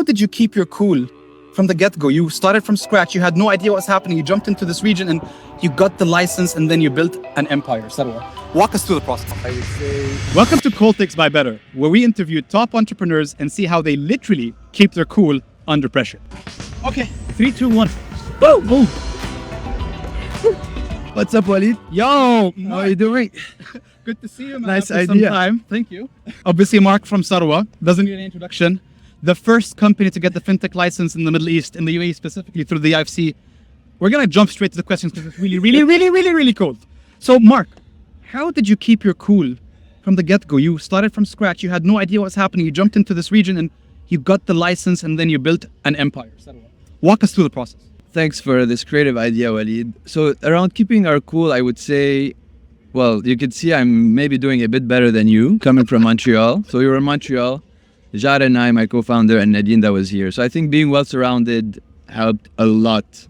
how did you keep your cool from the get-go? You started from scratch. You had no idea what was happening. You jumped into this region and you got the license, and then you built an empire, Sarwa. Walk us through the process. I would say... Welcome to Cold Takes by Better, where we interview top entrepreneurs and see how they literally keep their cool under pressure. Okay. 3, 2, 1. Boom! Boom! What's up, Walid? Yo! How are you doing? Good to see you, man. Nice after idea. Some time. Thank you. Obviously, Mark from Sarwa. Doesn't need an introduction. The first company to get the fintech license in the Middle East, in the UAE specifically, through the IFC. We're going to jump straight to the questions because it's really cold. So, Mark, how did you keep your cool from the get-go? You started from scratch. You had no idea what was happening. You jumped into this region and you got the license, and then you built an empire. Walk us through the process. Thanks for this creative idea, Walid. So around keeping our cool, I would say, well, you can see I'm maybe doing a bit better than you, coming from Montreal. So we were in Montreal. Jad and I, my co-founder, and Nadine that was here. So I think being well-surrounded helped a lot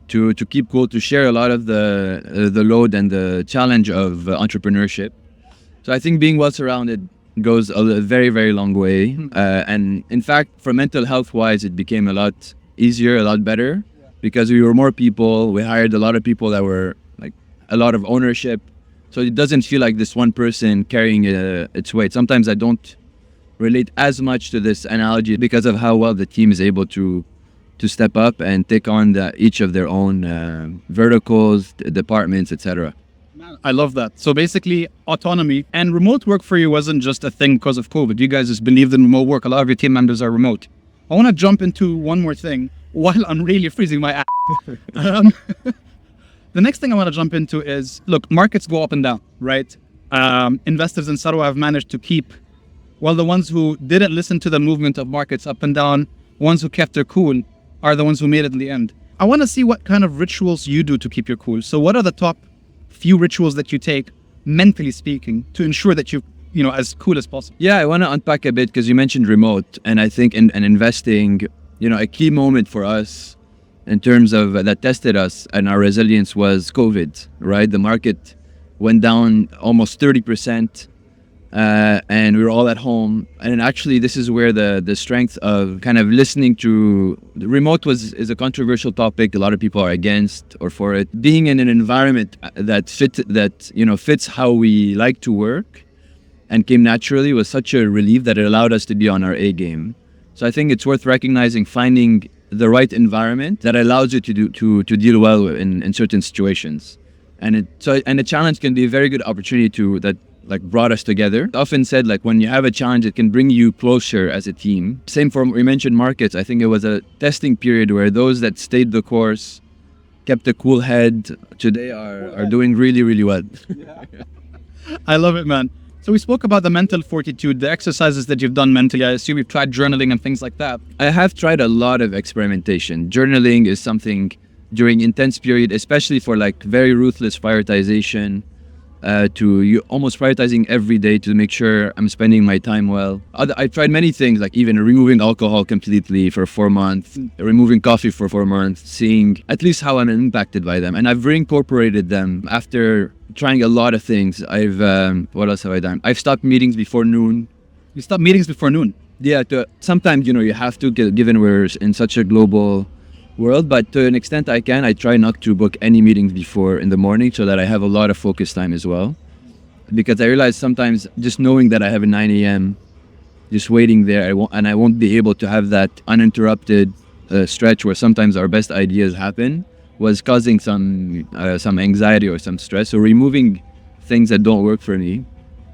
to keep cool, to share a lot of the load and the challenge of entrepreneurship. So I think being well-surrounded goes a very, very long way. And in fact, for mental health-wise, it became a lot easier, a lot better, because we were more people. We hired a lot of people that were like a lot of ownership. So it doesn't feel like this one person carrying its weight. Sometimes I don't relate as much to this analogy because of how well the team is able to step up and take on each of their own verticals, departments, etc. I love that. So basically, autonomy and remote work for you wasn't just a thing because of COVID. You guys just believed in remote work. A lot of your team members are remote. I want to jump into one more thing while I'm really freezing my ass. The next thing I want to jump into is, look, markets go up and down, right? Investors in Sarwa have managed to keep, well, the ones who didn't listen to the movement of markets up and down, ones who kept their cool, are the ones who made it in the end. I want to see what kind of rituals you do to keep your cool. So what are the top few rituals that you take, mentally speaking, to ensure that you as cool as possible? Yeah, I want to unpack a bit because you mentioned remote, and I think in investing, a key moment for us in terms of that tested us and our resilience was COVID, right? The market went down almost 30%. And we were all at home, and actually this is where the strength of kind of listening to the remote is a controversial topic. A lot of people are against or for it. Being in an environment that fits how we like to work and came naturally was such a relief that it allowed us to be on our A game. So I think it's worth recognizing finding the right environment that allows you to deal well in certain situations. And the challenge can be a very good opportunity that brought us together. Often said, when you have a challenge, it can bring you closer as a team. Same for, we mentioned markets. I think it was a testing period where those that stayed the course, kept a cool head, today are doing really, really well. Yeah. I love it, man. So we spoke about the mental fortitude, the exercises that you've done mentally. I assume you've tried journaling and things like that. I have tried a lot of experimentation. Journaling is something during intense period, especially for very ruthless prioritization, to you almost prioritizing every day to make sure I'm spending my time well. I've tried many things, like even removing alcohol completely for 4 months, removing coffee for 4 months, seeing at least how I'm impacted by them. And I've reincorporated them after trying a lot of things. What else have I done? I've stopped meetings before noon. You stopped meetings before noon? Yeah, sometimes, you have to, given we're in such a global world, but to an extent I try not to book any meetings before in the morning so that I have a lot of focus time as well. Because I realize sometimes just knowing that I have a 9 a.m. just waiting there, I won't be able to have that uninterrupted stretch where sometimes our best ideas happen, was causing some anxiety or some stress. So removing things that don't work for me.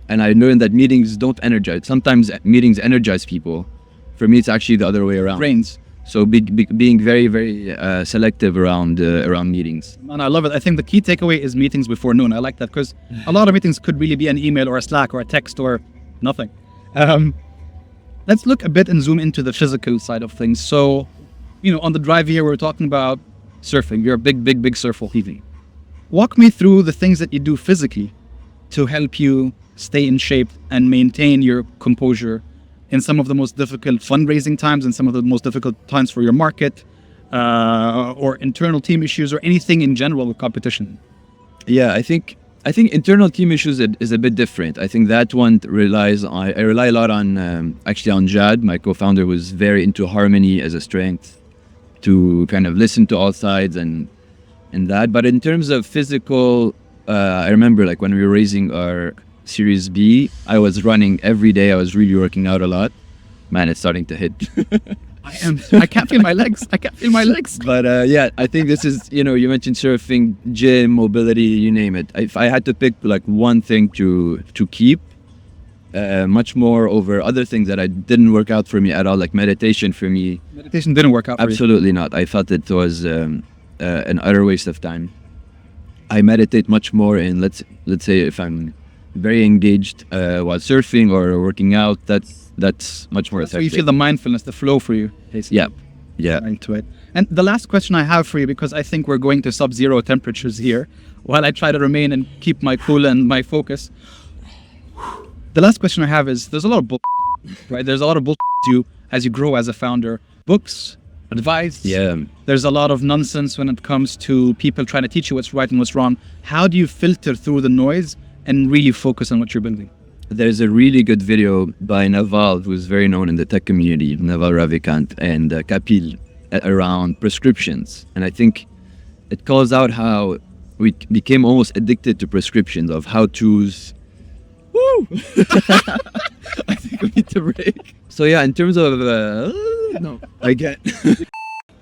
And I learned that meetings don't energize. Sometimes meetings energize people. For me, it's actually the other way around. Brains. So being very, very selective around meetings. And I love it. I think the key takeaway is meetings before noon. I like that because a lot of meetings could really be an email or a Slack or a text or nothing. Let's look a bit and zoom into the physical side of things. So, on the drive here, we're talking about surfing. You're a big surfer. Walk me through the things that you do physically to help you stay in shape and maintain your composure in some of the most difficult fundraising times and some of the most difficult times for your market, or internal team issues or anything in general with competition. Yeah, I think I think internal team issues is a bit different. I think that one relies on, I rely a lot on, actually on Jad, my co-founder, was very into harmony as a strength, to kind of listen to all sides and that. But in terms of physical, I remember like when we were raising our Series B, I was running every day. I was really working out a lot. Man, it's starting to hit. I can't feel my legs. I can't feel my legs. But yeah, I think this is, you know, you mentioned surfing, gym, mobility, you name it. If I had to pick like one thing to keep, much more over other things that I didn't work out for me at all, like meditation for me. Meditation didn't work out for you. Absolutely not. I felt it was an utter waste of time. I meditate much more in, let's say, if I'm very engaged while surfing or working out, that's much more So effective. you feel the mindfulness, the flow for you. Yeah. Into it. And the last question I have for you, because I think we're going to sub-zero temperatures here, while I try to remain and keep my cool and my focus. The last question I have is, there's a lot of bull, right? There's a lot of bull you as you grow as a founder. Books, advice. Yeah. There's a lot of nonsense when it comes to people trying to teach you what's right and what's wrong. How do you filter through the noise and really focus on what you're building? There's a really good video by Naval, who's very known in the tech community, Naval Ravikant, and Kapil, around prescriptions. And I think it calls out how we became almost addicted to prescriptions of how-tos. Woo! I think we need to break. So yeah, in terms of, no, I get.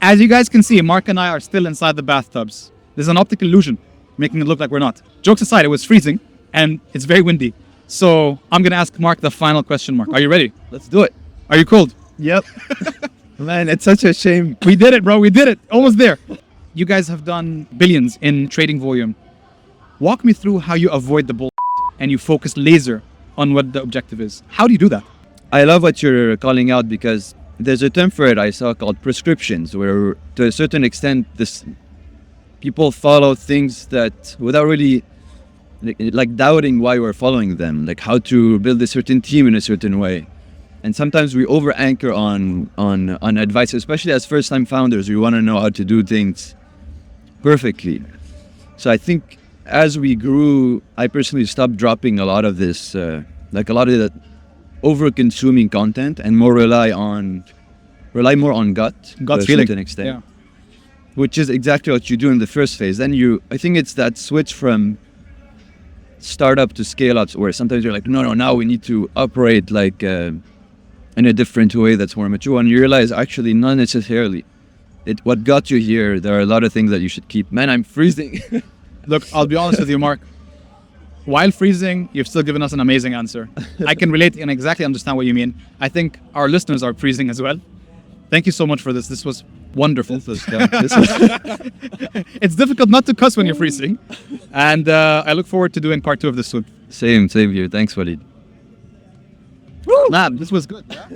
As you guys can see, Mark and I are still inside the bathtubs. There's an optical illusion, making it look like we're not. Jokes aside, it was freezing and it's very windy. So I'm going to ask Mark the final question, Mark. Are you ready? Let's do it. Are you cold? Yep. Man, it's such a shame. We did it, bro. We did it. Almost there. You guys have done billions in trading volume. Walk me through how you avoid the bull and you focus laser on what the objective is. How do you do that? I love what you're calling out, because there's a term for it I saw called prescriptions, where to a certain extent people follow things that without really like doubting why we're following them, like how to build a certain team in a certain way. And sometimes we over anchor on advice, especially as first time founders. We want to know how to do things perfectly. So I think as we grew, I personally stopped dropping a lot of this, like a lot of the over consuming content, and more rely more on gut Gut to a feeling. certain extent, Yeah. which is exactly what you do in the first phase. Then I think it's that switch from startup to scale up, where sometimes you're like, no, now we need to operate like in a different way that's more mature, and you realize actually not necessarily. What got you here, there are a lot of things that you should keep. Man, I'm freezing. Look, I'll be honest with you, Mark. While freezing, you've still given us an amazing answer. I can relate and exactly understand what you mean. I think our listeners are freezing as well. Thank you so much for this. This was wonderful. It's difficult not to cuss when you're freezing. And I look forward to doing part 2 of this soon. Same here. Thanks, Walid. Man, this was good. Yeah?